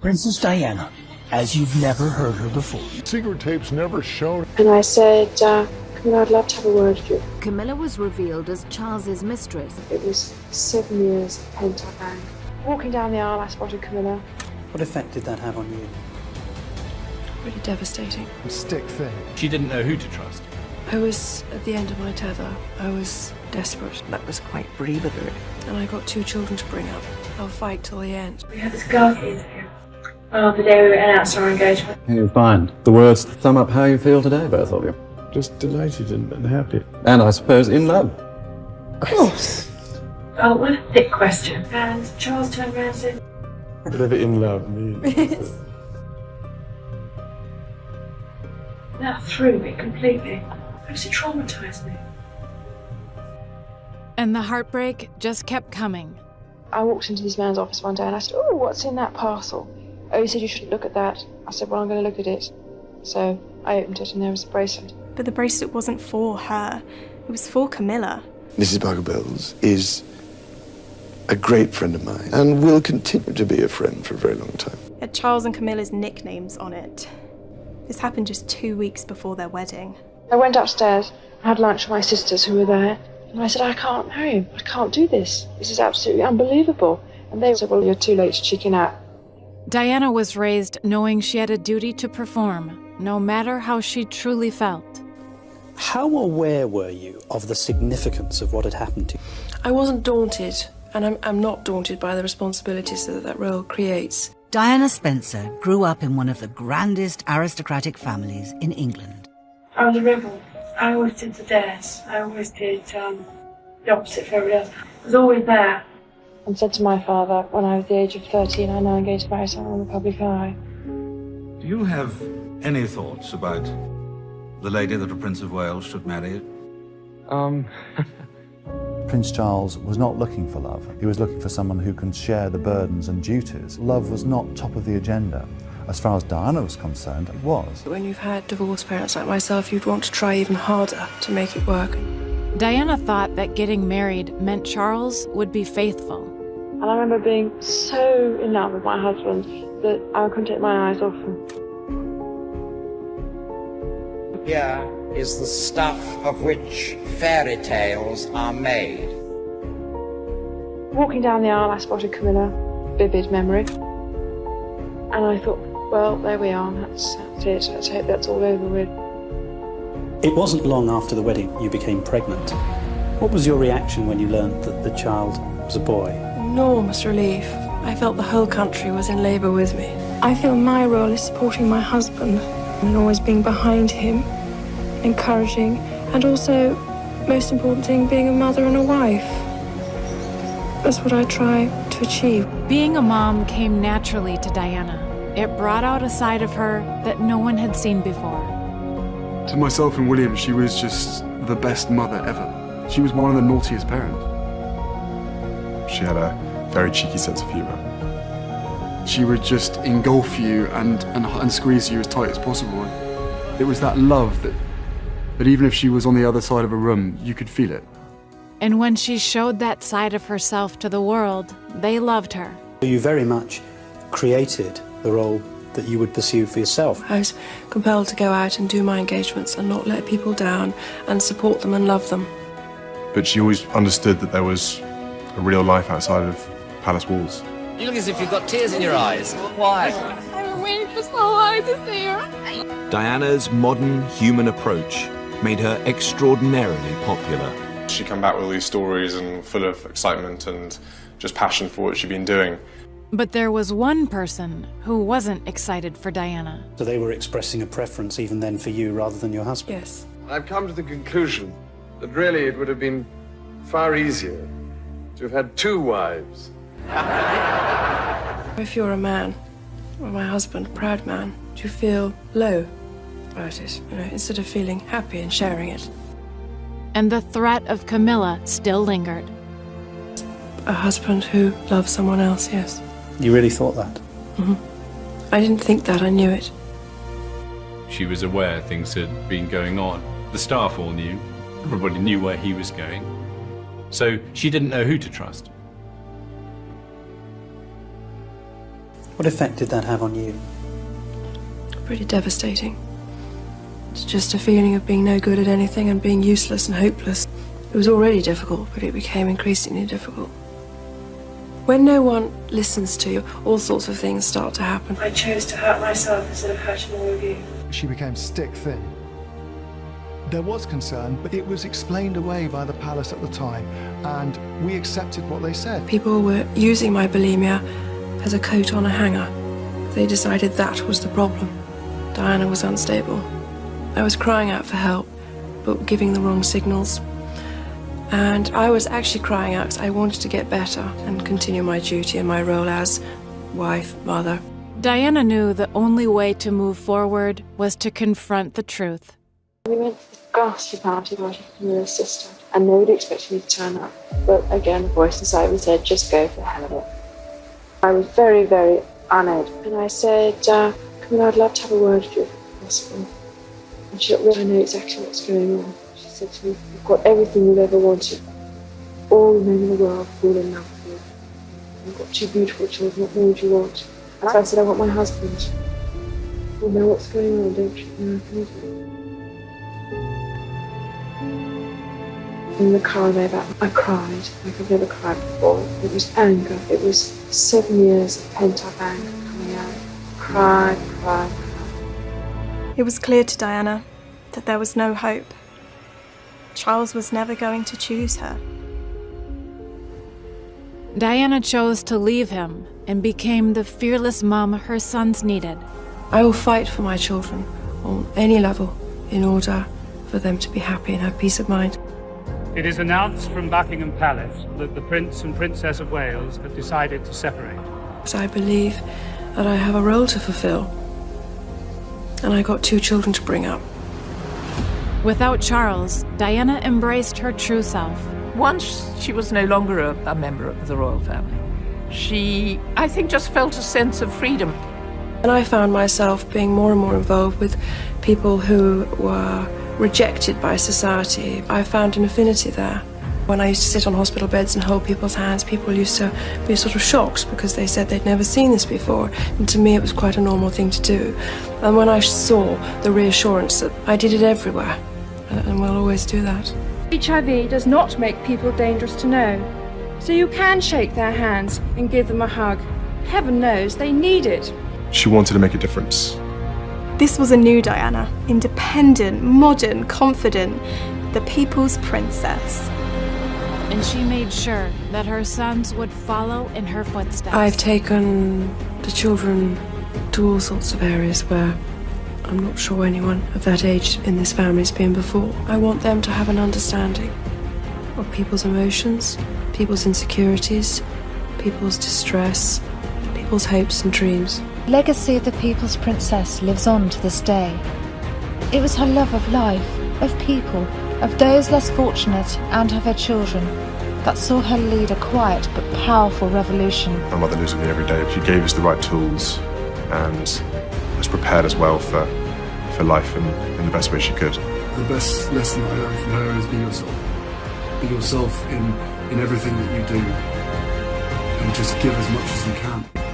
Princess Diana, as you've never heard her before. Secret tapes never shown. And I said, Camilla, I'd love to have a word with you. Camilla was revealed as Charles's mistress. It was 7 years of pent-up anger. Walking down the aisle, I spotted Camilla. What effect did that have on you? Really devastating. Stick thing. She didn't know who to trust. I was at the end of my tether. I was desperate. That was quite brave of her. And I got 2 children to bring up. I'll fight till the end. We had this girls interview the day we announced our engagement. Can you find the words to sum up how you feel today, both of you? Just delighted and happy. And I suppose in love. Of course. Oh, what a thick question. And Charles turned around and said, Whatever in love means. that threw me completely. It traumatised me. And the heartbreak just kept coming. I walked into this man's office one day and I said, oh, what's in that parcel? Oh, he said you shouldn't look at that. I said, well, I'm going to look at it. So I opened it and there was a bracelet. But the bracelet wasn't for her. It was for Camilla. Mrs. Barker-Bells is a great friend of mine and will continue to be a friend for a very long time. It had Charles and Camilla's nicknames on it. This happened just 2 weeks before their wedding. I went upstairs, I had lunch with my sisters who were there, and I said, I can't marry him. I can't do this. This is absolutely unbelievable. And they said, well, you're too late to chicken out. Diana was raised knowing she had a duty to perform, no matter how she truly felt. How aware were you of the significance of what had happened to you? I wasn't daunted, and I'm not daunted by the responsibilities that role creates. Diana Spencer grew up in one of the grandest aristocratic families in England. I was a rebel. I always did the dares. I always did the opposite for everybody else. I was always there. And said to my father, when I was the age of 13, I know I'm going to marry someone in the public eye. Do you have any thoughts about the lady that a Prince of Wales should marry? Prince Charles was not looking for love. He was looking for someone who can share the burdens and duties. Love was not top of the agenda. As far as Diana was concerned, it was. When you've had divorced parents like myself, you'd want to try even harder to make it work. Diana thought that getting married meant Charles would be faithful. And I remember being so in love with my husband that I couldn't take my eyes off him. Here is the stuff of which fairy tales are made. Walking down the aisle, I spotted Camilla, vivid memory. And I thought, well, there we are, that's it. Let's hope that's all over with. It wasn't long after the wedding you became pregnant. What was your reaction when you learned that the child was a boy? Enormous relief. I felt the whole country was in labour with me. I feel my role is supporting my husband and always being behind him, encouraging, and also, most important thing, being a mother and a wife. That's what I try to achieve. Being a mom came naturally to Diana. It brought out a side of her that no one had seen before. To myself and William, she was just the best mother ever. She was one of the naughtiest parents. She had a very cheeky sense of humour. She would just engulf you and squeeze you as tight as possible. It was that love that even if she was on the other side of a room, you could feel it. And when she showed that side of herself to the world, they loved her. You very much created the role that you would pursue for yourself. I was compelled to go out and do my engagements and not let people down and support them and love them. But she always understood that there was a real life outside of palace walls. You look as if you've got tears in your eyes. Why? I've been waiting for so long to see her. Diana's modern, human approach made her extraordinarily popular. She'd come back with all these stories and full of excitement and just passion for what she'd been doing. But there was one person who wasn't excited for Diana. So they were expressing a preference even then for you rather than your husband? Yes. I've come to the conclusion that really it would have been far easier to have had 2 wives. If you're a man, or my husband, a proud man, do you feel low about it, instead of feeling happy and sharing it? And the threat of Camilla still lingered. A husband who loves someone else, yes. You really thought that? Mm-hmm. I didn't think that, I knew it. She was aware things had been going on. The staff all knew. Everybody knew where he was going. So she didn't know who to trust. What effect did that have on you? Pretty devastating. It's just a feeling of being no good at anything and being useless and hopeless. It was already difficult, but it became increasingly difficult. When no one listens to you, all sorts of things start to happen. I chose to hurt myself instead of hurting all of you. She became stick thin. There was concern, but it was explained away by the palace at the time, and we accepted what they said. People were using my bulimia as a coat on a hanger. They decided that was the problem. Diana was unstable. I was crying out for help, but giving the wrong signals. And I was actually crying out because I wanted to get better and continue my duty and my role as wife, mother. Diana knew the only way to move forward was to confront the truth. We went to this ghastly party from your sister, and nobody expected me to turn up. But again, a voice inside me said, just go for the hell of it. I was very, very honoured. And I said, Camilla, I'd love to have a word with you if possible. And she looked, I know exactly what's going on. She said to me, you've got everything you've ever wanted. All the men in the world fall in love with you. You've got 2 beautiful children, what more do you want? And so I said, I want my husband. You know what's going on, don't you? No, I can do. In the car on the way back, I cried like I've never cried before. It was anger. It was 7 years of pent-up anger coming out. Cried. It was clear to Diana that there was no hope. Charles was never going to choose her. Diana chose to leave him and became the fearless mom her sons needed. I will fight for my children on any level in order for them to be happy and have peace of mind. It is announced from Buckingham Palace that the Prince and Princess of Wales have decided to separate. I believe that I have a role to fulfill, and I got 2 children to bring up. Without Charles, Diana embraced her true self. Once she was no longer a member of the royal family, she, I think, just felt a sense of freedom. And I found myself being more and more involved with people who were rejected by society. I found an affinity there. When I used to sit on hospital beds and hold people's hands, people used to be sort of shocked because they said they'd never seen this before. And to me, it was quite a normal thing to do. And when I saw the reassurance that I did it everywhere, and will always do that. HIV does not make people dangerous to know. So you can shake their hands and give them a hug. Heaven knows they need it. She wanted to make a difference. This was a new Diana, independent, modern, confident, the people's princess. And she made sure that her sons would follow in her footsteps. I've taken the children to all sorts of areas where I'm not sure anyone of that age in this family's been before. I want them to have an understanding of people's emotions, people's insecurities, people's distress, people's hopes and dreams. The legacy of the People's Princess lives on to this day. It was her love of life, of people, of those less fortunate and of her children that saw her lead a quiet but powerful revolution. My mother lives with me every day. She gave us the right tools and was prepared as well for life in the best way she could. The best lesson I learned from her is be yourself. Be yourself in everything that you do, and just give as much as you can.